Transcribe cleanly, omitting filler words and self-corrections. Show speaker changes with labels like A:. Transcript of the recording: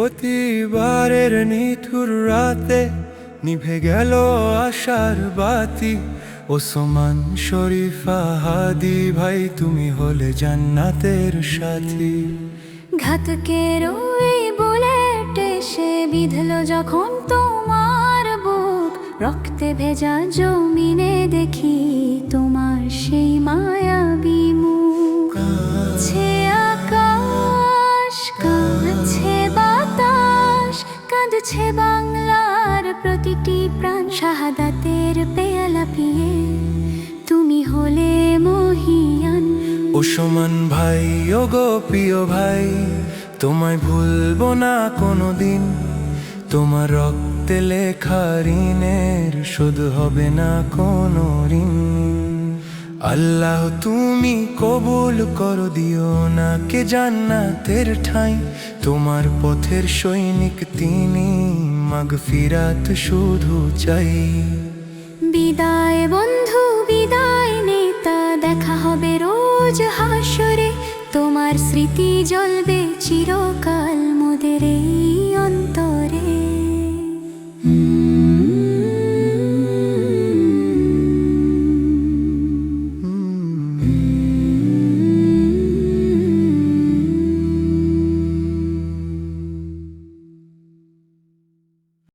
A: বৃহস্পতিবারের নিথুর রাতে নিভে গেল আশার বাতি। ওসমান শরীফা হাদি ভাই, তুমি হলে জান্নাতের সাথী।
B: ঘাতকের ওই বুলেট এসে বিঁধল যখন তোমার বুক, রক্তে ভেজা জমিনে দেখি তোমার সেই মায়াবী মুখ। কাছে আকাশ, কাছে বাতাস, কাঁদছে বাংলার প্রতিটি প্রাণ। শাহাদাতের পেয়ালা পিয়ে তুমি হলে মহিয়ান।
A: ওসমান ভাই, ও গো প্রিয় ভাই, তোমায় ভুলবো না কোনোদিন। তোমার রক্তে লেখা ঋণের শোধ হবে না কোনো ঋণ। আল্লাহ তুমি কবুল করো, দিও না কে জান্নাতের ঠাঁই। তোমার পথের সৈনিক তিনি, মাগফিরাত শুধু চাই।
B: বিদায় বন্ধু, বিদায় নেতা, দেখা হবে রোজ হাসরে। তোমার স্মৃতি জ্বলবে চিরকাল মোদের এই